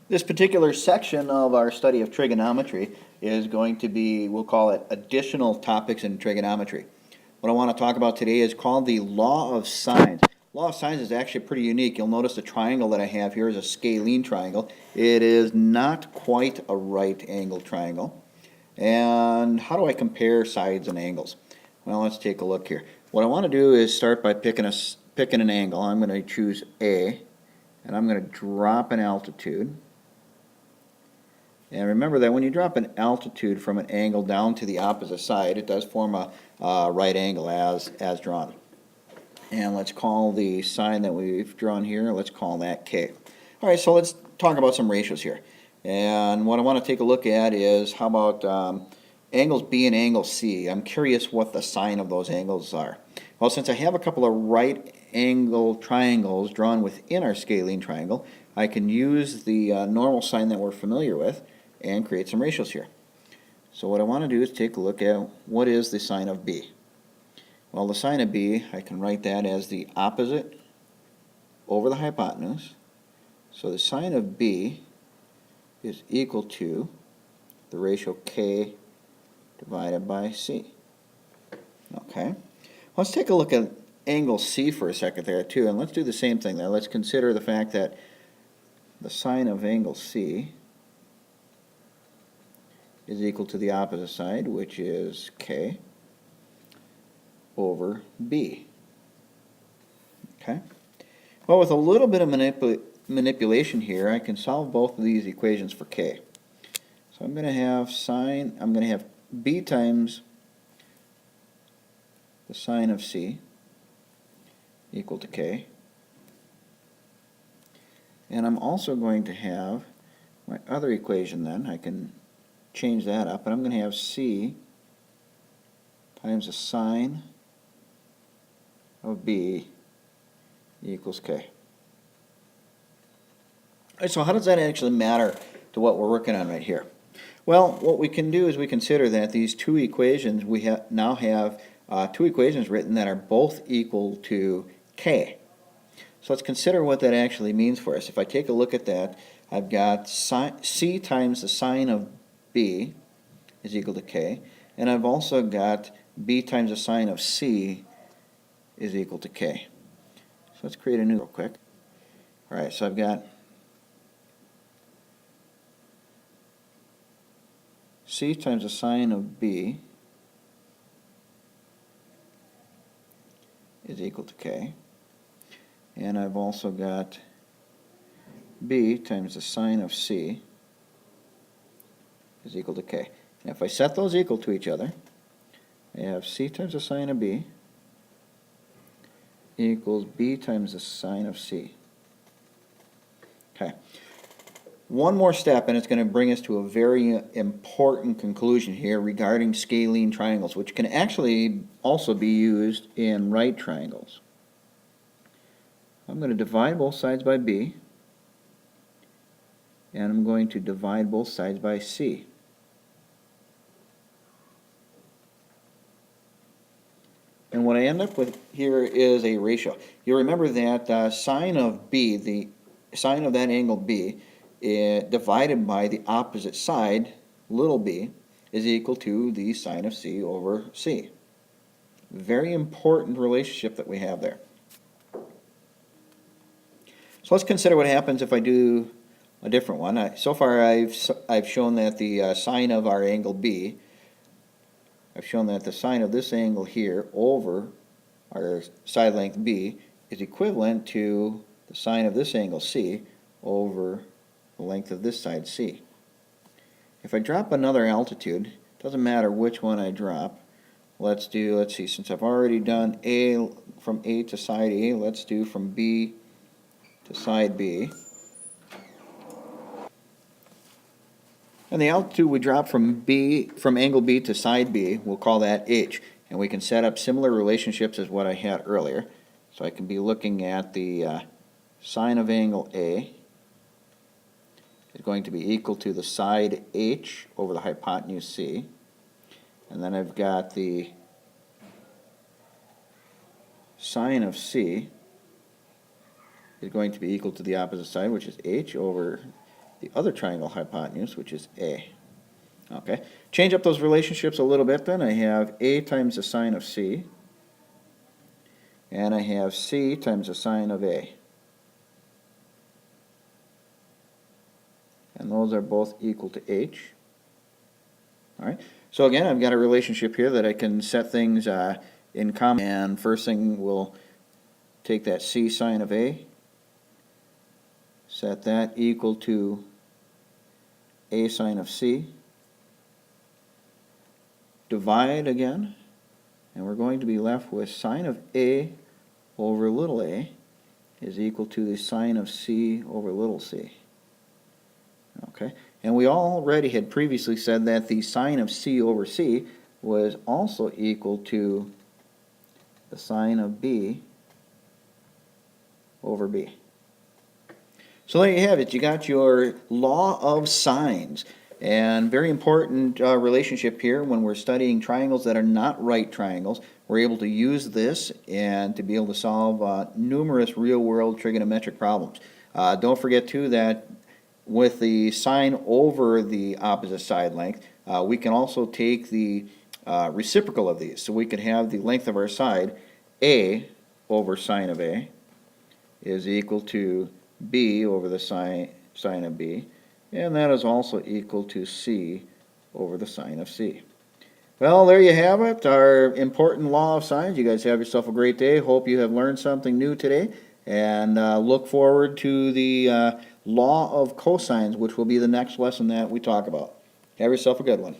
This particular section of our study of trigonometry is going to be, we'll call it additional topics in trigonometry. What I want to talk about today is called the law of sines. Law of sines is actually pretty unique. You'll notice the triangle that I have here is a scalene triangle. It is not quite a right angle triangle. And how do I compare sides and angles? Well, let's take a look here. What I want to do is start by picking an angle. I'm going to choose A, and I'm going to drop an altitude. And remember that when you drop an altitude from an angle down to the opposite side, it does form a right angle as drawn. And let's call the sine that we've drawn here, let's call that K. All right, so let's talk about some ratios here. And what I want to take a look at is how about angles B and angle C. I'm curious what the sine of those angles are. Well, since I have a couple of right angle triangles drawn within our scalene triangle, I can use the normal sine that we're familiar with and create some ratios here. So what I want to do is take a look at what is the sine of B. Well, the sine of B, I can write that as the opposite over the hypotenuse. So the sine of B is equal to the ratio K divided by C. Okay. Let's take a look at angle C for a second there too, and let's do the same thing there. Let's consider the fact that the sine of angle C is equal to the opposite side, which is K over B. Okay? Well, with a little bit of manipulation here, I can solve both of these equations for K. So I'm going to have B times the sine of C equal to K. And I'm also going to have my other equation then. I can change that up, and I'm going to have C times the sine of B equals K. All right, so how does that actually matter to what we're working on right here? Well, what we can do is we consider that these two equations, we now have two equations written that are both equal to K. So let's consider what that actually means for us. If I take a look at that, I've got C times the sine of B is equal to K, and I've also got B times the sine of C is equal to K. So let's create a new real quick. All right, so I've got C times the sine of B is equal to K, and I've also got B times the sine of C is equal to K. And if I set those equal to each other, I have C times the sine of B equals B times the sine of C. Okay. One more step, and it's going to bring us to a very important conclusion here regarding scalene triangles, which can actually also be used in right triangles. I'm going to divide both sides by B, and I'm going to divide both sides by C. And what I end up with here is a ratio. You remember that sine of B, the sine of that angle B, divided by the opposite side, little b, is equal to the sine of C over C. Very important relationship that we have there. So let's consider what happens if I do a different one. So far I've shown that the sine of our angle B, I've shown that the sine of this angle here over our side length B is equivalent to the sine of this angle C over the length of this side C. If I drop another altitude, doesn't matter which one I drop. Let's see, since I've already done A from A to side A, let's do from B to side B. And the altitude we drop from angle B to side B, we'll call that H. And we can set up similar relationships as what I had earlier. So I can be looking at the sine of angle A is going to be equal to the side H over the hypotenuse C. And then I've got the sine of C is going to be equal to the opposite side, which is H over the other triangle hypotenuse, which is A. Okay, change up those relationships a little bit then. I have A times the sine of C, and I have C times the sine of A. And those are both equal to H. All right, so again, I've got a relationship here that I can set things in common. And first thing, we'll take that C sine of A, set that equal to A sine of C, divide again, and we're going to be left with sine of A over little a is equal to the sine of C over little c. Okay, and we already had previously said that the sine of C over C was also equal to the sine of B over B. So there you have it. You got your law of sines. And very important relationship here when we're studying triangles that are not right triangles. We're able to use this and to be able to solve numerous real-world trigonometric problems. Don't forget, too, that with the sine over the opposite side length, we can also take the reciprocal of these. So we could have the length of our side, A over sine of A, is equal to B over the sine of B. And that is also equal to C over the sine of C. Well, there you have it, our important law of sines. You guys have yourself a great day. Hope you have learned something new today. And look forward to the law of cosines, which will be the next lesson that we talk about. Have yourself a good one.